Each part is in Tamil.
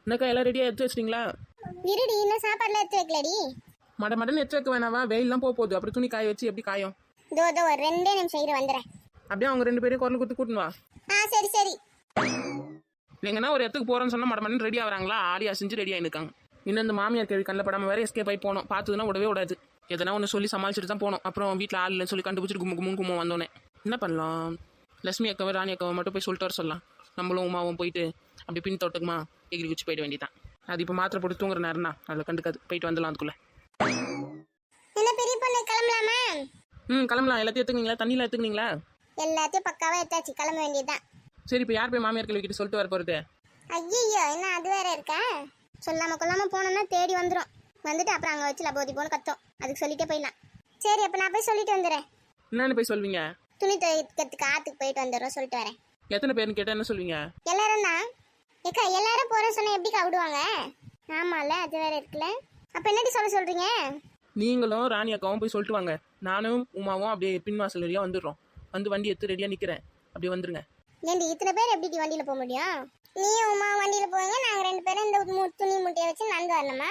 என்னக்கா எல்லாம் ரெடியாக எடுத்து வச்சிட்டிங்களா? இருடி, இன்னும் சாப்பாடுலாம் எடுத்து வைக்கலடி. மடன்னு எடுத்து வைக்க வேணாவா? வெயிலாம் போகுது, அப்புறம் துணி காய வச்சு எப்படி காயும்? இதோ ஒரு 2 நிமிஷம் இரு வந்துடுறேன். அப்படியே அவங்க 2 பேரையும் குரல் கொடுத்து கூட்டின்னு வா. சரி சரி. எங்கன்னா ஒரு இடத்துக்கு போகிறோன்னு சொன்னால் மடமன்னு ரெடி ஆகிறாங்களா? ஆடி அசிஞ்சு ரெடி ஆகிருக்காங்க. இன்னும் இந்த மாமியார் கேள்வி கண்ணில் படாமல் வேறு எஸ்கேப் ஆகி போனோம். பார்த்ததுன்னா விடவே விடாது. எதனா ஒன்று சொல்லி சமாளிச்சுட்டு தான் போனோம். அப்புறம் வீட்டில் ஆள் இல்லைன்னு சொல்லி கண்டுபிடிச்சிட்டு கும்மும் வந்தோன்னே என்ன பண்ணலாம்? லட்சுமி அக்காவை ராணி அக்காவை மட்டும் போய் சொல்லிட்டு வர சொல்லலாம். நம்மளும் உமாவும் போயிட்டு அப்படி பின் தோட்டக்குமா எகிரி குச்சி போயிட வேண்டியதான். அது இப்போ மாத்திரை போட்டு தூங்குற நேரம்னா அதில் கண்டுக்காது. போயிட்டு வந்துடலாம் அதுக்குள்ளே. என்ன பெரிய பொண்ணு, கிளம்பலாமா? கிளம்பலாம். எல்லாத்தையும் எடுத்துக்கிங்களா? தண்ணியில் எடுத்துக்கிங்களா? எல்லாத்தையும் பக்காவாக எடுத்தாச்சு, கிளம்ப வேண்டியதுதான். சரி, இப்போ யார் போய் மாமியார் கேள்வி கிட்ட சொல்லிட்டு வர போகிறது? ஐயோ, என்ன அது வேற இருக்கா? சொல்லாம கொள்ளாம போனோம்னா தேடி வந்துடும். வந்துட்டு அப்புறம் அங்கே வச்சு லபோதி போன்னு கத்தோம். அதுக்கு சொல்லிட்டே போயிடலாம். சரி, அப்போ நான் போய் சொல்லிட்டு வந்துடுறேன். என்னன்னு போய் சொல்வீங்க? துணி துவைக்கிறதுக்கு ஆற்றுக்கு போயிட்டு வந்துடுறோம், சொல்லிட்டு வரேன். எத்தனை பேர்னு கேட்டால் என்ன சொல்வீங்க? எல்லாரும் தான். ஏக்கா, எல்லாரும் போகிற சொன்னால் எப்படிக்கா விடுவாங்க? ஆமாம்ல, அது வேற இருக்குல்ல. அப்போ என்னடி சொல்கிறீங்க? நீங்களும் ராணி அக்காவும் போய் சொல்லிட்டு வாங்க. நானும் உமாவும் அப்படியே பின் வாசல் வழியாக வந்துடுறோம். வந்து வண்டி எடுத்து ரெடியாக நிற்கிறேன். அப்படியே வந்துருங்க. ஏண்டி இத்தனை பேர் எப்படி வண்டியில் போக முடியும்? நீயும் உமா வண்டியில் போவீங்க, நாங்கள் 2 பேரும் இந்த துணி மூட்டையை வச்சு நடந்து வரணுமா?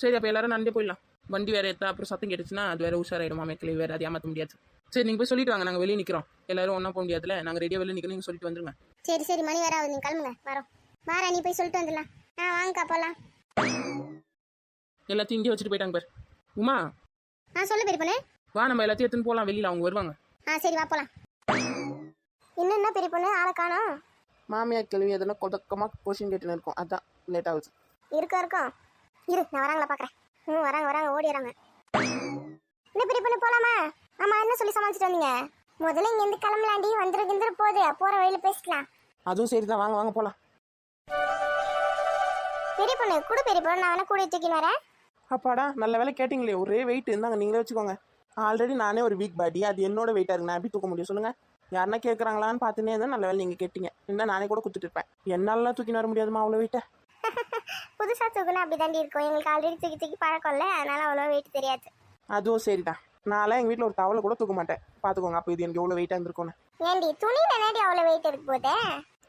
சரி, அப்போ எல்லாரும் நடந்தே போயிடலாம். வண்டி வேறு எடுத்தா அப்புறம் சத்தம் கேட்டுச்சுன்னா அது வேறு உஷாராயிடும். மாமியார் வேறு அது ஏமாற்ற முடியாது. சரி, நீங்கள் போய் சொல்லிட்டு வாங்க. நாங்கள் வெளியே நிற்கிறோம். எல்லாரும் ஒன்றா போக முடியாதுல. நாங்கள் ரெடியாக வெளியே நிற்கிறோம். நீங்கள் சொல்லிட்டு வந்துருங்க. சரி சரி, மணி வேற ஆகுது, நீங்கள் கிளம்புங்க. வரோம். வாரா, நீ போய் சொல்லிட்டு வந்துடலாம். வாங்கக்கா போகலாம். எல்லாத்தையும் இங்கே வச்சுட்டு போயிட்டாங்க பேர். உமா, சொல்லு பெரிய பொண்ணு. வா, நம்ம எல்லாத்தையும் எடுத்துன்னு போகலாம். வெளியில் அவங்க வருவாங்க. சரி, வா போகலாம். இன்னும் என்ன பெரிய பொண்ணு, ஆளை காணோம்? மாமியார் கேள்வி எதனா கொதக்கமாக கொஸ்டின் கேட்டுன்னு இருக்கும். அதான் லேட் ஆகுது. இருக்கோம் இரு, நான் வராங்களா பார்க்குறேன். வராங்க ஓடிடுறாங்க. என்ன பெரிய பொண்ணு, போகலாமா? ஆமாம், என்ன சொல்லி சமாளிச்சுட்டு வந்தீங்க? முதல்ல இங்கேருந்து கிளம்பலாண்டி. வந்துரு போகுது, போகிற வழியில் பேசிக்கலாம். அதுவும் சரி தான், வாங்க போகலாம். பெரிய பொண்ணு கூட, பெரிய பொண்ணு நான் வேணா கூட தூக்கின்னு வரேன். அப்பாடா, நல்ல வேலை கேட்டிங்களே. ஒரே வெயிட் இருந்தாங்க, நீங்களே வச்சுக்கோங்க. ஆல்ரெடி நானே ஒரு வீக் பாடி, அது என்னோட வெயிட்டாக இருக்கு. நான் எப்படி தூக்க முடியும் சொல்லுங்கள்? யாருன்னா கேட்குறாங்களான்னு பார்த்துனே இருந்தால் நல்ல வேலை நீங்கள் கேட்டீங்க. என்ன நானே கூட கொடுத்துட்டு இருப்பேன். என்னாலலாம் தூக்கின்னு வர முடியாதுமா அவ்வளோ வெயிட்டை. புதுசாக தூக்குனா அப்படி தாண்டி இருக்கும். எங்களுக்கு ஆல்ரெடி தூக்கி பழக்கம்ல, அதனால அவ்வளோ வெயிட் தெரியாது. அதுவும் சரிதான். நான்லாம் எங்கள் வீட்டில் ஒரு தவளை கூட தூக்க மாட்டேன். பார்த்துக்கோங்க அப்போ இது எனக்கு எவ்வளோ வெயிட்டாக இருந்திருக்கோன்னு. ஏண்டி துணியில் என்னடி அவ்வளோ வெயிட் இருக்கு போதே?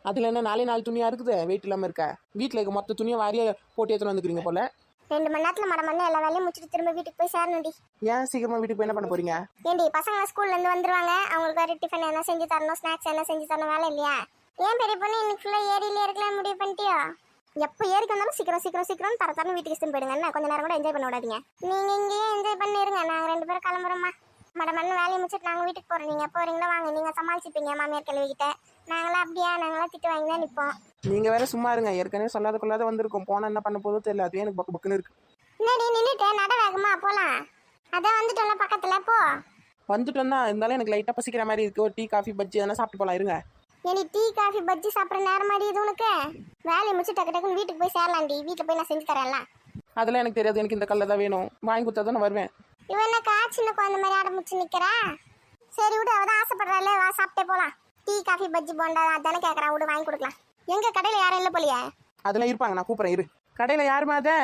அதில் என்ன 4 துணியாக இருக்குது வெயிட் இல்லாமல் இருக்கா? வீட்டில் இருக்க மொத்த துணியை வாரியாக போட்டு எடுத்துன்னு வந்துக்கிறீங்க போல. 2 மணி நேரத்தில் மடமண்ணு எல்லா வேலையும் முடிச்சுட்டு திரும்ப வீட்டுக்கு போய் சேரணும்டி. ஏன் சீக்கிரமாக வீட்டுக்கு போய் என்ன பண்ண போறீங்க? ஏண்டி பசங்க ஸ்கூல்லேருந்து வந்துருவாங்க. அவங்களுக்கு வேறு டிஃபன் என்ன செஞ்சு தரணும், ஸ்நாக்ஸ் என்ன செஞ்சு தரணும், வேலை இல்லையா? ஏன் பெரிய பொண்ணு இன்னைக்குள்ள ஏரியிலே இருக்கலாம் முடிவு பண்ணிட்டியோ? எப்போ ஏறிக்கு வந்தாலும் சீக்கிரம் தரத்தரன்னு வீட்டுக்கு இஷ்டம் போயிடுங்க. என்ன கொஞ்சம் நேரம் கூட என்ஜாய் பண்ண விடாதீங்க. நீங்கள் இங்கேயே என்ஜாய் பண்ணிருங்க. நாங்கள் 2 பேரும் கிளம்புறோம்மா. மடமண்ணு வேலையை முடிச்சுட்டு நாங்கள் வீட்டுக்கு போகிறோம். நீங்கள் எப்போ வரீங்களோ வாங்க. நீங்கள் சமாளிச்சுப்பீங்க மாமியார் கேள்விக்கிட்ட. நாங்களாம் அப்படியா? நாங்களாம் திட்டு வாங்கி தான் நிற்போம். நீங்கள் வேற சும்மா இருங்க. ஏற்கனவே சொல்லாத கொள்ளாத வந்திருக்கோம். போனால் என்ன பண்ண போதோ தெரியல. அதுவே எனக்கு பக்குன்னு இருக்கு. என்னடி நின்றுட்டு நட வேகமா போகலாம்? அதான் வந்துட்டோம்ல பக்கத்தில். போ. வந்துட்டோம்னா இருந்தாலும் எனக்கு லைட்டாக பசிக்கிற மாதிரி இருக்குது. ஒரு டீ காஃபி பஜ்ஜி எதனா சாப்பிட்டு போகலாம். இருங்க. ஏடி டீ காஃபி பஜ்ஜி சாப்பிட்ற நேரம் மாதிரி இது உனக்கு? வேலையை முடிச்சு டக்குன்னு வீட்டுக்கு போய் சேரலாண்டி. வீட்டில் போய் நான் செஞ்சு தரேன்ல. அதெல்லாம் எனக்கு தெரியாது. எனக்கு இந்த கல்ல தான் வேணும். வாங்கி கொடுத்தா தான் நான் வருவேன். இவன் என்னக்கா சின்ன குழந்தை மாதிரி ஆரம்பிச்சு நிற்கிறா? சரி விடு, அவதான் ஆசைப்படுறாள். வா சாப்பிட்டே போகலாம். டீ காஃபி பஜ்ஜி போண்டா அதானே கேட்குறான். விடு வாங்கி கொடுக்கலாம். எங்க கடையில் யாரும் இல்லை போலியா? அதெல்லாம் இருப்பாங்க, நான் கூப்பிட்றேன். இரு. கடையில் யாருமா அதை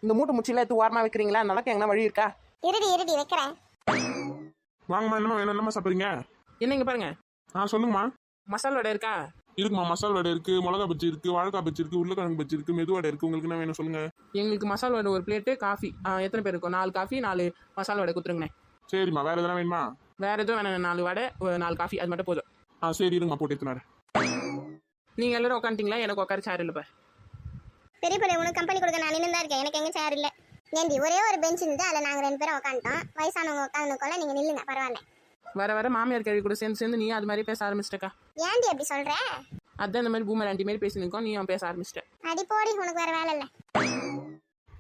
இந்த மூட்டை முச்சில எடுத்து ஓரமாக வைக்கிறீங்களா? நடக்க எங்கன்னா வழி இருக்கா? இருடி வைக்கிறேன். வாங்கம்மா, என்னம்மா வேணும்? என்னம்மா சாப்பிட்றீங்க? என்னங்க பாருங்க. சொல்லுங்கம்மா. மசாலா வடை இருக்கா? இருக்குமா, மசால் வடை இருக்கு, மிளகா பஜ்ஜி இருக்கு, வாழைக்காய் பஜ்ஜி இருக்கு, உருளைக்கிழங்கு பஜ்ஜி இருக்கு, மெது வடை இருக்கு. உங்களுக்கு என்ன வேணும் சொல்லுங்க. எங்களுக்கு மசாலா வடை ஒரு பிளேட்டு, காஃபி. எத்தனை பேர் இருக்கும்? 4 காஃபி 4 மசாலா வடை கொடுத்துருங்கண்ணே. சரிம்மா, வேற எதனா வேணுமா? வேற எதுவும் வேணாம். 4 வடை 4 காஃபி அது மட்டும் போதும். சரி இருங்கம்மா, போட்டு எடுத்துனாரு. நீங்கள் எல்லாரும் உட்காந்துட்டீங்களா? எனக்கு உட்கார சேர் இல்லைப்பா. பெரிய பிள்ளை உனக்கு கம்பெனி கொடுக்க நான் நின்று தான் இருக்கேன். எனக்கு எங்கே சேர் இல்லை. ஏண்டி ஒரே ஒரு பெஞ்ச் இருந்து அதில் நாங்கள் 2 பேரும் உட்காந்துட்டோம். வயசானவங்க உட்காந்துக்கோல, நீங்கள் நில்லுங்க பரவாயில்ல. வர மாமியார் கேள்வி கூட சேர்ந்து நீ அது மாதிரி பேச ஆரம்பிச்சிட்டக்கா. ஏண்டி அப்படி சொல்கிற? அதான் இந்த மாதிரி பூமர் ஆண்டி மாரி பேசினிருக்கோம். நீ அவன் பேச ஆரம்பிச்சிட்டேன். அடி போடி, உனக்கு வேறு வேலை இல்லை.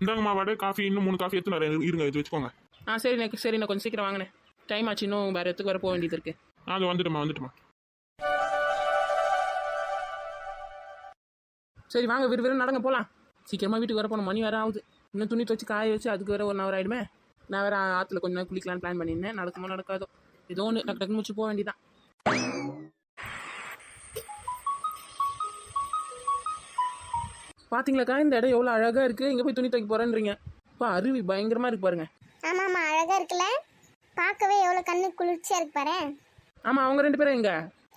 இந்தாங்கம்மா வடை, காஃபி. இன்னும் 3 காஃபி எடுத்துனாரு. இருங்க, இது வச்சுக்கோங்க. சரி நான் கொஞ்சம் சீக்கிரம் வாங்கினேன். டைம் ஆச்சு. இன்னும் வேறு இடத்துக்கு வர போக வேண்டியது இருக்கு. அது வந்துட்டுமா. சரி வாங்க, விறுவிறு நடங்க போகலாம். சீக்கிரமாக வீட்டுக்கு வர போகணும். மணி வேறு ஆகுது. இன்னும் துணி துவச்சி காய வச்சு அதுக்கு வேறு 1 ஹவர் ஆகிடுமே. நான் வேறு ஆற்றுல கொஞ்சம் நேரம் குளிக்கலான்னு பிளான் பண்ணியிருந்தேன். நடக்குமோ நடக்காதோ ஏதோ ஒன்று டக்கு முடிச்சு போக வேண்டியதான். பார்த்தீங்களாக்கா, இந்த இடம் எவ்வளோ அழகாக இருக்குது. இங்கே போய் துணி துவைக்க போகிறேன்றீங்க. இப்போ அருவி பயங்கரமாக இருக்கு பாருங்க. ஆமாம்மா, அழகாக இருக்குல்ல? பார்க்கவே எவ்வளோ கண்ணு குளிர்ச்சியாக இருக்கு பாரு. ஆமாம், அவங்க 2 பேரும் எங்க?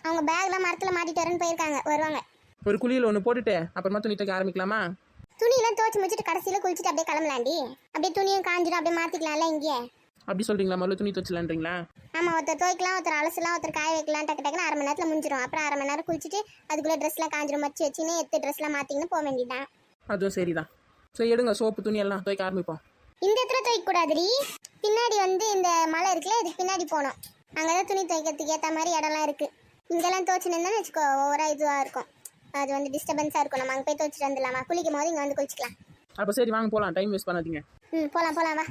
அவங்க பேக்லாம் மரத்தில் மாட்டிட்டு வரேன்னு போயிருக்காங்க. வருவாங்க. ஒரு குளியில் ஒன்று போட்டுட்டு அப்புறமா துணி துவைக்க ஆரம்பிக்கலாமா? துணியெல்லாம் துவச்சி முடிச்சுட்டு கடைசியில் குளிச்சுட்டு அப்படியே கிளம்பலாண்டி. அப்படியே துணியும் காஞ்சிடும், அப்படியே மாற்றிக்கலாம்ல இங்கே. அப்படி சொல்கிறீங்களா? முதல்ல துணி துவச்சலான்றீங்களா? ஆமாம், ஒருத்தர் துவைக்கலாம், ஒருத்தர் அலசலாம், ஒருத்தர் காய வைக்கலாம். டக்கு டக்குன்னு 1/2 மணி நேரத்தில் முடிஞ்சிடும். அப்புறம் 1/2 மணி நேரம் குளிச்சுட்டு அதுக்குள்ளே ட்ரெஸ்லாம் காஞ்சிடும், மச்சி வச்சுன்னு எடுத்து ட்ரெஸ்லாம் மாற்றிக்கின்னு போக வேண்டியதான். அதுவும் சரிதான். சரி எடுங்க, சோப்பு துணி எல்லாம் துவைக்க ஆரம்பிப்போம். இந்த இடத்துல துவைக்க கூடாதுடி. பின்னாடி வந்து இந்த மலை இருக்குல்ல, இதுக்கு பின்னாடி போகணும். அங்கே தான் துணி துவைக்கிறதுக்கு ஏற்ற மாதிரி இடம்லாம் இருக்குது. இங்கெல்லாம் துவைச்சுன்னு இருந்தாலும் வச்சுக்கோ, ஓவராக இதுவாக இருக்கும். அது வந்து டிஸ்டர்பன்ஸாக இருக்கும். நம்ம அங்கே போய் துவைச்சிட்டு வந்துடலாமா? குளிக்கும் போது இங்கே வந்து குளிச்சிக்கலாம். அப்போ சரி வாங்க போகலாம், டைம் வேஸ்ட் பண்ணாதீங்க. போகலாம் போகலாம் வா.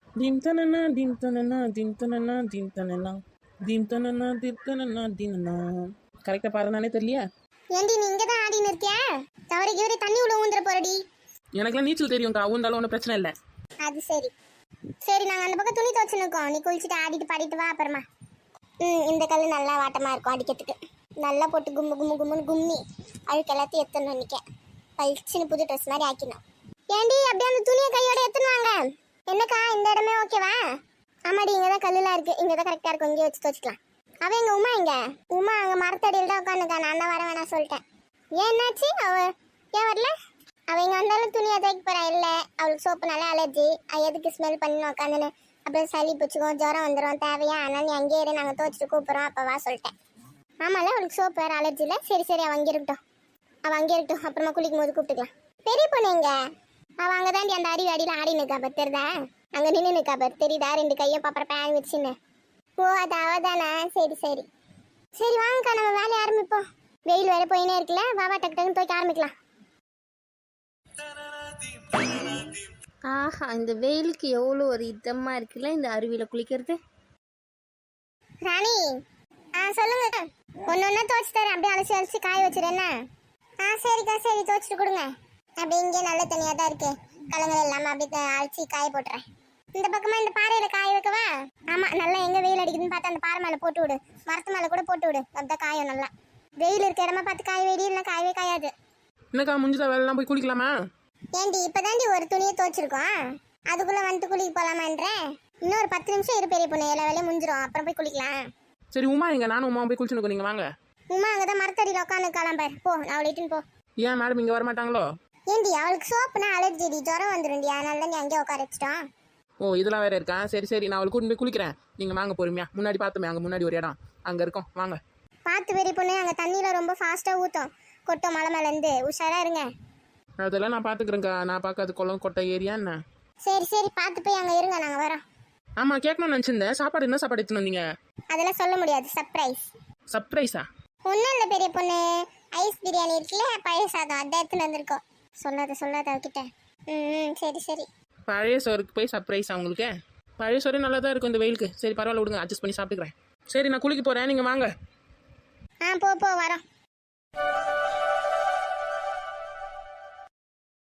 தீம் தனனா தீம் தனனா தீம் தனனா தீம் தனனா தீம் தனனா தீம் தனனா தீனனா. கரெக்டாக பாருனானே தெரியலையா? ஏண்டி நீ இங்கே தான் ஆடின்னு இருக்கியா? தவறி கிவறி தண்ணி உள்ள ஊந்துற போறடி. எனக்குலாம் நீச்சல் தெரியும்க்கா, ஊந்தாலும் ஒன்றும் பிரச்சனை இல்லை. அது சரி. சரி, நாங்கள் அந்த பக்கம் துணி துவைச்சுன்னு இருக்கோம். நீ குளிச்சுட்டு ஆடிட்டு பாடிட்டு வா அப்புறமா. இந்த கல் நல்லா வாட்டமாக இருக்கும் அடிக்கிறதுக்கு. நல்லா போட்டு கும்மு கும்மு கும்முன்னு கும்மி அழுக்கு எல்லாத்தையும் எத்தணும். நிற்க பளிச்சுன்னு புது ட்ரெஸ் மாதிரி ஆக்கினோம். ஏண்டி அப்படியே அந்த துணியை கையோட எத்தணும் வாங்க. என்னக்கா இந்த இடமே ஓகேவா? ஆமாடி, இங்கே தான் கல்லுலாம் இருக்குது. இங்கே தான் கரெக்டாக இருக்கும். இங்கே வச்சு துவச்சிக்கலாம். அவன் எங்கள் உமா எங்க? உமா அங்கே மரத்தடியில் தான் உட்காந்துக்கா. நான் தான் வர வேணாம் சொல்லிட்டேன். ஏன் என்னாச்சு? ஏன் வரல? அவள் இங்கே வந்தாலும் துணியை துவைக்க போகிறா. இல்லை, அவளுக்கு சோப்புனாலே அலர்ஜி. எதுக்கு ஸ்மெல் பண்ணி உட்காந்துன்னு அப்புறம் சளி பிடிச்சிக்கும், ஜுரம் வந்துடும். தேவையா? அதனால் நீ அங்கேயே இரு, நாங்கள் துவைச்சிட்டு கூப்பிட்றோம். அப்போ வா சொல்லிட்டேன். ஆமாம்ல, அவளுக்கு சோப்பு வேறு அலர்ஜி இல்லை. சரி சரி, அவள் அங்கே இருக்கட்டும். அப்புறமா குளிக்கும் போது கூப்பிட்டுக்கலாம். பெரிய பொண்ணு எங்க? அவள் அங்கே தாண்டி அந்த அடியில் ஆடி நிற்கா பார், தெரியுதா? அங்கே நின்று நிற்கா பார், தெரியுதா? 2 கையை பாப்பற பேன் வச்சுன்னு. ஓ, அது அவள் தானே? சரி சரி சரி, வாங்கக்கா நம்ம வேலையை ஆரம்பிப்போம். வெயில் வேறு போயினே இருக்குல்ல. வாவா டக்கு டக்குன்னு துவைக்க ஆரம்பிக்கலாம். ஆஹா, இந்த வெயிலுக்கு எவ்வளோ ஒரு இதமாக இருக்குல்ல இந்த அருவியில் குளிக்கிறது. ராணி, சொல்லுங்க. ஒன்று ஒன்றா துவைச்சி தரேன். அப்படியே அலசி அலசி காய வச்சுருஎன்ன? சரிக்கா, சரி துவைச்சிட்டு கொடுங்க. அப்படியே இங்கே நல்ல தனியாக தான் இருக்கு. கலங்கள் இல்லாமல் அப்படியே அலசி காய போட்டுறேன். இந்த பக்கமாக இந்த பாறையில் காய வைக்கவா? ஆமாம், நல்லா எங்கே வெயில் அடிக்குதுன்னு பார்த்து அந்த பாறை மேலே போட்டு விடு. மரத்து மேலே கூட போட்டு விடு. அப்படிதான் காயும் நல்லா. வெயில் இருக்க இடமா பார்த்து காய வெடி, இல்லைன்னா காயவே காயாது. என்னக்கா முடிஞ்சதா வேலைலாம் போய் குளிக்கலாமா? ஏண்டி இப்போதாண்டி ஒரு துணியை துவைச்சிருக்கோம், அதுக்குள்ளே வந்துட்டு குளிக்க போகலாமான்றேன். இன்னும் ஒரு 10 நிமிஷம் இரு பெரிய பொண்ணு, எல்லா வேலையும் முடிஞ்சிடும். அப்புறம் போய் குளிக்கலாம். சரி உமா எங்க? நானும் உமா போய் குளிச்சுன்னு நீங்கள் வாங்க. உமா அங்கே தான் மரத்தடியில் உட்காந்துக்கலாம் பாரு. போ, நான் அவளை இட்டுன்னு போ. ஏன் மேடம் இங்கே வரமாட்டாங்களோ? ஏண்டி அவளுக்கு சோப்புனா அலர்ஜிடி, ஜுரம் வந்துடும்டி. அதனால தான் நீ அங்கேயே உட்கார வச்சிட்டோம். ஓ, இதெல்லாம் வேற இருக்கா? சரி சரி, நான் அவளுக்கு கூட்டிட்டு போய் குளிக்கிறேன். நீங்கள் வாங்க பொறுமையா. முன்னாடி பார்த்துமே, அங்கே முன்னாடி ஒரு இடம் அங்கே இருக்கும், வாங்க. பார்த்து பெரிய பொண்ணு, அங்கே தண்ணியில் ரொம்ப ஃபாஸ்ட்டாக ஊற்றும், கொட்டும் மலை மேலேருந்து. உஷாராக இருங்க. அதெல்லாம் நான் பார்த்துக்கிறேங்க்கா. நான் பார்க்காது குளம் கொட்டை ஏரியா என்ன? சரி சரி, பார்த்து போய் அங்கே இருங்க, நாங்கள் வரோம். ஆமாம், கேட்கணும்னு நினச்சிருந்தேன். சாப்பாடு என்ன சாப்பாடு எடுத்துன்னு வந்தீங்க? அதெல்லாம் சொல்ல முடியாது, சர்ப்ரைஸ். சர்ப்ரைஸா? ஒன்றும் இல்லை பெரிய பொண்ணு, ஐஸ் பிரியாணி இருக்குல்ல, பழைய சாதம், அதை எடுத்துன்னு வந்திருக்கோம். சொல்லாத அவகிட்ட. சரி சரி. பழைய சோறுக்கு போய் சர்ப்ரைஸா உங்களுக்கு? பழைய சோறு நல்லா தான் இருக்கும் இந்த வெயிலுக்கு. சரி பரவாயில்ல, விடுங்க, அட்ஜஸ்ட் பண்ணி சாப்பிட்டுக்கிறேன். சரி நான் குளிக்க போகிறேன், நீங்கள் வாங்க. போ வரோம்.